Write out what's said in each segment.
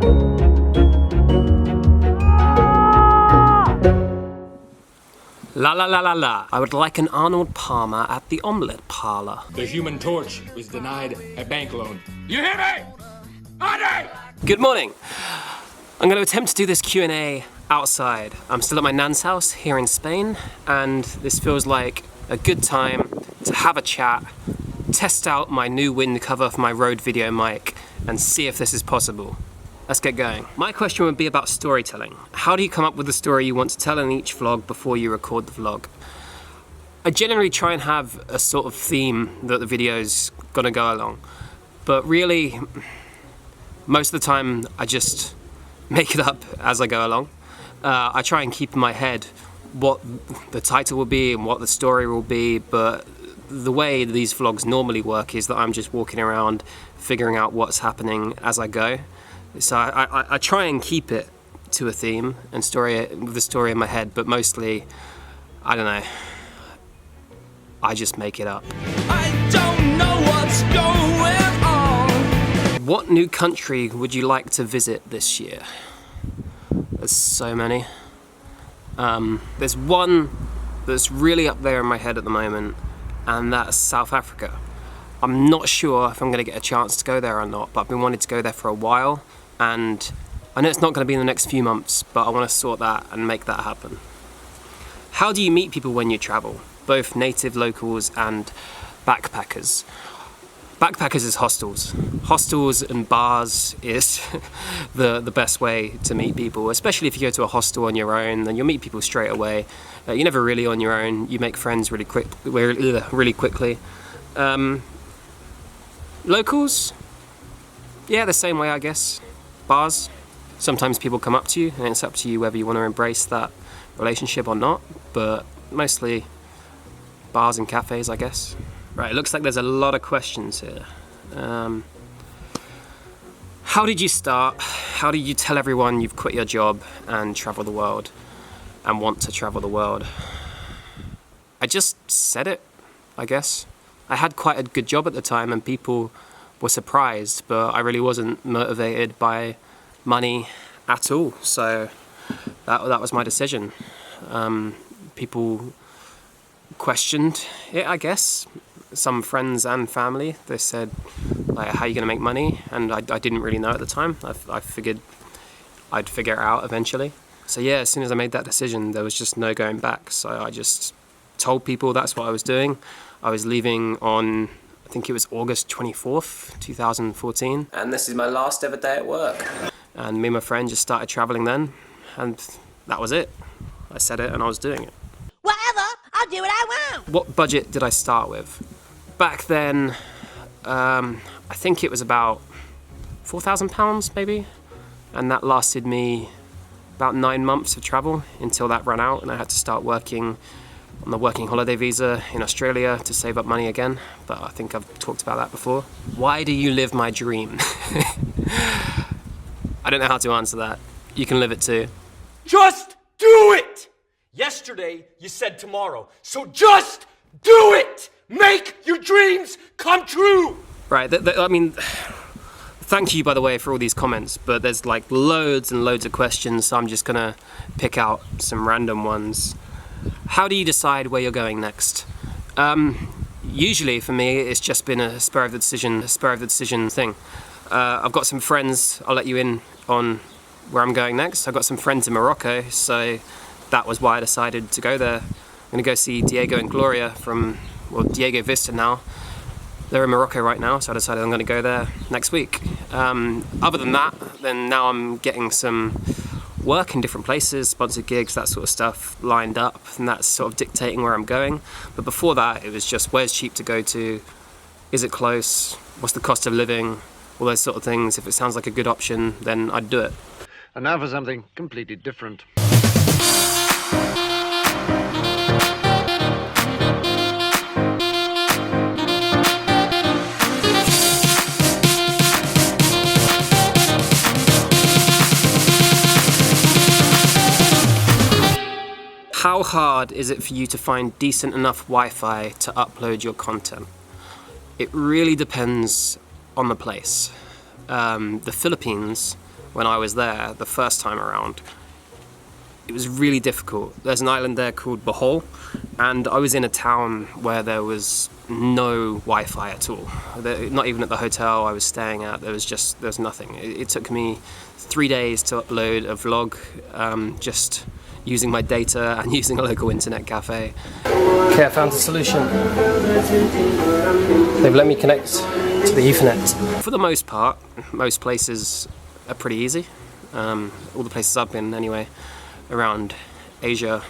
La la la la la. I would like an Arnold Palmer at the omelette parlor. The Human Torch was denied a bank loan. You hear me? Andre! Good morning. I'm going to attempt to do this Q&A outside. I'm still at my nan's house here in Spain, and this feels like a good time to have a chat, test out my new wind cover for my Rode video mic, and see if this is possible. Let's get going. My question would be about storytelling. How do you come up with the story you want to tell in each vlog before you record the vlog? I generally try and have a sort of theme that the video's gonna go along, but really, most of the time I just make it up as I go along. I try and keep in my head what the title will be and what the story will be, but the way these vlogs normally work is that I'm just walking around figuring out what's happening as I go. So I try and keep it to a theme and with the story in my head, but mostly, I don't know, I just make it up. I don't know what's going on. What new country would you like to visit this year? There's so many. There's one that's really up there in my head at the moment, and that's South Africa. I'm not sure if I'm gonna get a chance to go there or not, but I've been wanting to go there for a while, and I know it's not gonna be in the next few months, but I wanna sort that and make that happen. How do you meet people when you travel? Both native locals and backpackers. Backpackers is hostels. Hostels and bars is the best way to meet people, especially if you go to a hostel on your own, then you'll meet people straight away. You're never really on your own, you make friends really quickly. Locals? Yeah, the same way I guess. Bars? Sometimes people come up to you and it's up to you whether you want to embrace that relationship or not, but mostly bars and cafes I guess. Right, it looks like there's a lot of questions here. How did you start? How did you tell everyone you've quit your job and travel the world and want to travel the world? I just said it, I guess. I had quite a good job at the time and people were surprised, but I really wasn't motivated by money at all. So that was my decision. People questioned it, I guess. Some friends and family, they said, like, how are you gonna make money? And I didn't really know at the time. I figured I'd figure it out eventually. So yeah, as soon as I made that decision, there was just no going back. So I just told people that's what I was doing. I was leaving on, I think it was August 24th, 2014. And this is my last ever day at work. And me and my friend just started traveling then, and that was it. I said it and I was doing it. Whatever, I'll do what I want. What budget did I start with? Back then, I think it was about £4,000 maybe, and that lasted me about 9 months of travel until that ran out and I had to start working on the working holiday visa in Australia to save up money again, but I think I've talked about that before. Why do you live my dream? I don't know how to answer that. You can live it too. Just do it! Yesterday, you said tomorrow, so just do it! Make your dreams come true! Right, I mean, thank you, by the way, for all these comments, but there's like loads and loads of questions, so I'm just gonna pick out some random ones. How do you decide where you're going next? Usually, for me, it's just been a spur of the decision thing. I've got some friends, I'll let you in on where I'm going next. I've got some friends in Morocco, so that was why I decided to go there. I'm gonna go see Diego and Gloria from, well, Diego Vista now. They're in Morocco right now, so I decided I'm gonna go there next week. Other than that, then now I'm getting some work in different places, sponsored gigs, that sort of stuff lined up, and that's sort of dictating where I'm going. But before that, it was just where's cheap to go to, is it close, what's the cost of living, all those sort of things. If it sounds like a good option, then I'd do it. And now for something completely different. How hard is it for you to find decent enough Wi-Fi to upload your content? It really depends on the place. The Philippines, when I was there the first time around. It was really difficult. There's an island there called Bohol, and I was in a town where there was no Wi-Fi at all. Not even at the hotel I was staying at, there was nothing. It took me 3 days to upload a vlog, just using my data and using a local internet cafe. Okay, I found a solution. They've let me connect to the Ethernet. For the most part, most places are pretty easy. All the places I've been anyway, around Asia,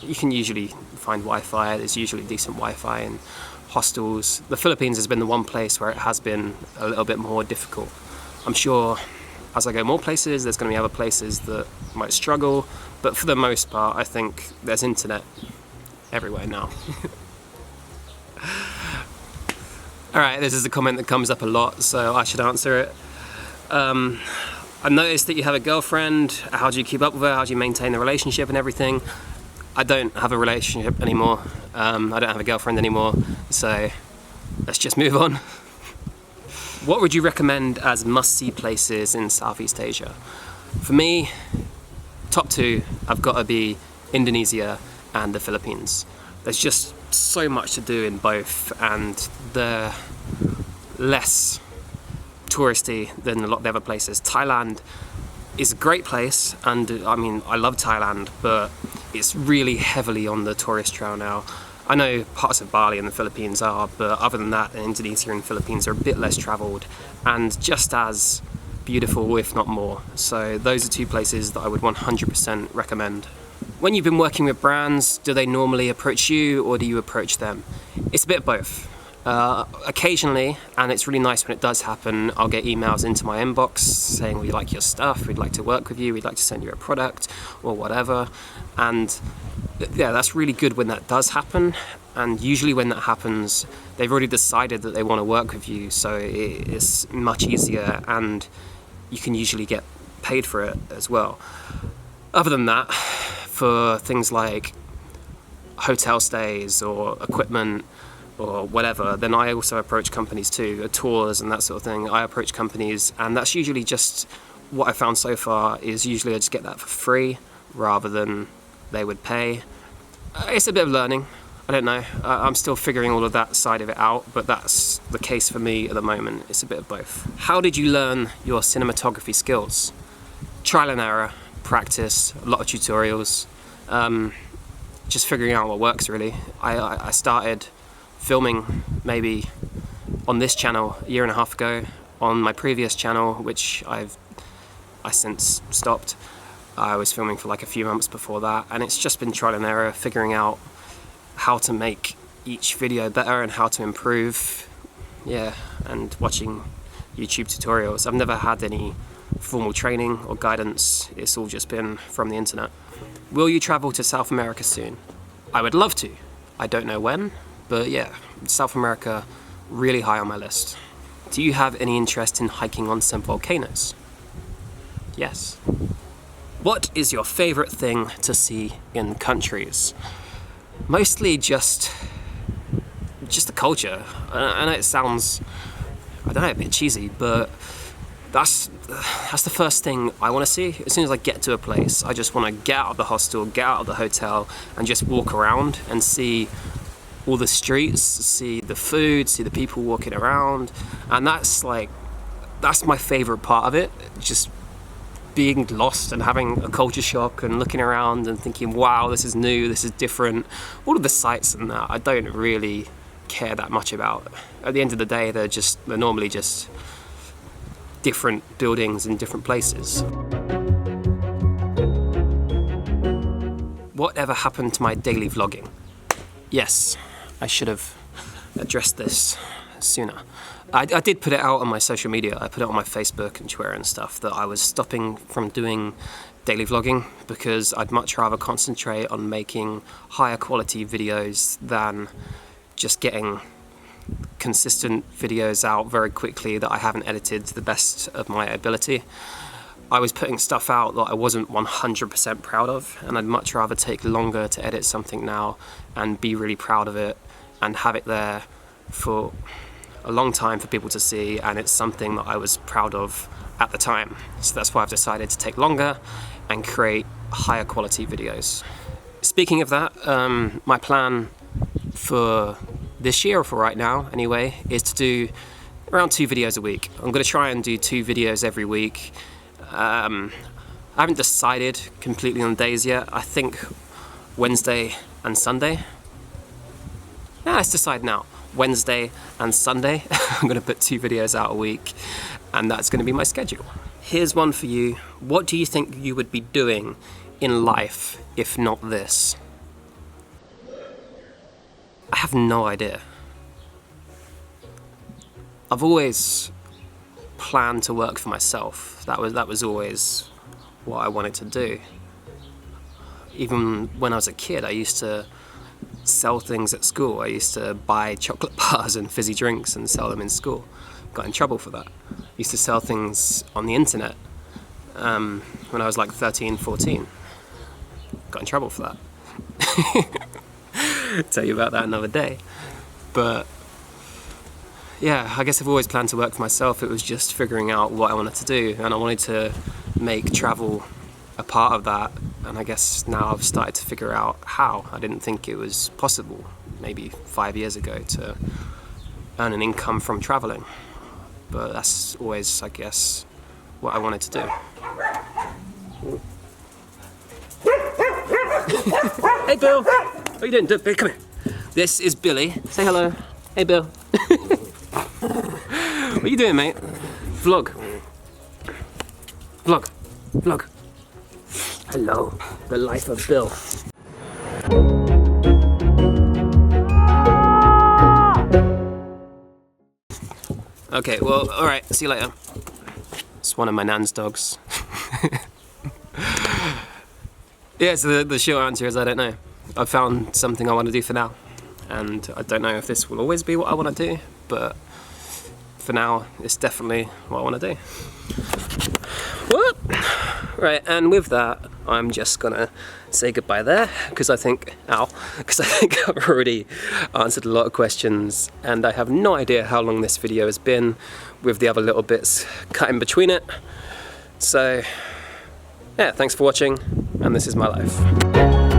you can usually find Wi-Fi. There's usually decent Wi-Fi in hostels. The Philippines has been the one place where it has been a little bit more difficult. I'm sure as I go more places, there's going to be other places that might struggle, but for the most part, I think there's internet everywhere now. Alright, this is a comment that comes up a lot, so I should answer it. I noticed that you have a girlfriend. How do you keep up with her? How do you maintain the relationship and everything? I don't have a relationship anymore. I don't have a girlfriend anymore, so let's just move on. What would you recommend as must-see places in Southeast Asia? For me, top two have got to be Indonesia and the Philippines. There's just so much to do in both, and they're less touristy than a lot of the other places. Thailand is a great place, and I mean, I love Thailand, but it's really heavily on the tourist trail now. I know parts of Bali and the Philippines are, but other than that, Indonesia and the Philippines are a bit less travelled and just as beautiful, if not more. So those are two places that I would 100% recommend. When you've been working with brands, do they normally approach you or do you approach them? It's a bit of both. Occasionally, and it's really nice when it does happen, I'll get emails into my inbox saying we like your stuff, we'd like to work with you, we'd like to send you a product or whatever, and yeah, that's really good when that does happen. And usually when that happens, they've already decided that they want to work with you, so it's much easier and you can usually get paid for it as well. Other than that, for things like hotel stays or equipment or whatever, then I also approach companies too, tours and that sort of thing. I approach companies, and that's usually just what I found so far is usually I just get that for free rather than they would pay. It's a bit of learning. I don't know. I'm still figuring all of that side of it out, but that's the case for me at the moment. It's a bit of both. How did you learn your cinematography skills? Trial and error, practice, a lot of tutorials, just figuring out what works really. I started filming maybe on this channel a year and a half ago. On my previous channel, which I since stopped, I was filming for like a few months before that, and it's just been trial and error, figuring out how to make each video better and how to improve, yeah, and watching YouTube tutorials. I've never had any formal training or guidance, it's all just been from the internet. Will you travel to South America soon? I would love to. I don't know when, but yeah, South America, really high on my list. Do you have any interest in hiking on some volcanoes? Yes. What is your favourite thing to see in countries? Mostly just the culture. I know it sounds, I don't know, a bit cheesy, but that's the first thing I want to see. As soon as I get to a place, I just want to get out of the hostel, get out of the hotel, and just walk around and see all the streets, see the food, see the people walking around, and that's my favourite part of it. Just being lost and having a culture shock and looking around and thinking, wow, this is new, this is different. All of the sights and that I don't really care that much about. At the end of the day, they're normally just different buildings in different places. Whatever happened to my daily vlogging? Yes, I should have addressed this sooner. I did put it out on my social media. I put it on my Facebook and Twitter and stuff that I was stopping from doing daily vlogging because I'd much rather concentrate on making higher quality videos than just getting consistent videos out very quickly that I haven't edited to the best of my ability. I was putting stuff out that I wasn't 100% proud of, and I'd much rather take longer to edit something now and be really proud of it and have it there for a long time for people to see, and it's something that I was proud of at the time. So that's why I've decided to take longer and create higher quality videos. Speaking of that, my plan for this year, or for right now anyway, is to do around 2 videos a week. I'm going to try and do 2 videos every week. I haven't decided completely on days yet. I think Wednesday and Sunday. Yeah, let's decide now. Wednesday and Sunday. I'm going to put 2 videos out a week, and that's going to be my schedule. Here's one for you. What do you think you would be doing in life if not this? I have no idea. I've always planned to work for myself. That was always what I wanted to do. Even when I was a kid, I used to sell things at school. I used to buy chocolate bars and fizzy drinks and sell them in school. Got in trouble for that. Used to sell things on the internet when I was like 13, 14. Got in trouble for that. Tell you about that another day. But yeah, I guess I've always planned to work for myself. It was just figuring out what I wanted to do, and I wanted to make travel a part of that, and I guess now I've started to figure out how. I didn't think it was possible maybe 5 years ago to earn an income from traveling, but that's always, I guess, what I wanted to do. Hey Bill! What are you doing? Bill, come here. This is Billy. Say hello. Hey Bill. What are you doing, mate? Vlog. Vlog. Vlog. Hello. The life of Bill. Okay, well, alright, see you later. It's one of my nan's dogs. Yeah, so the short answer is I don't know. I've found something I want to do for now, and I don't know if this will always be what I want to do, but for now, it's definitely what I want to do. What? Right, and with that, I'm just gonna say goodbye there, because I think I've already answered a lot of questions, and I have no idea how long this video has been with the other little bits cut in between it. So, yeah, thanks for watching, and this is my life.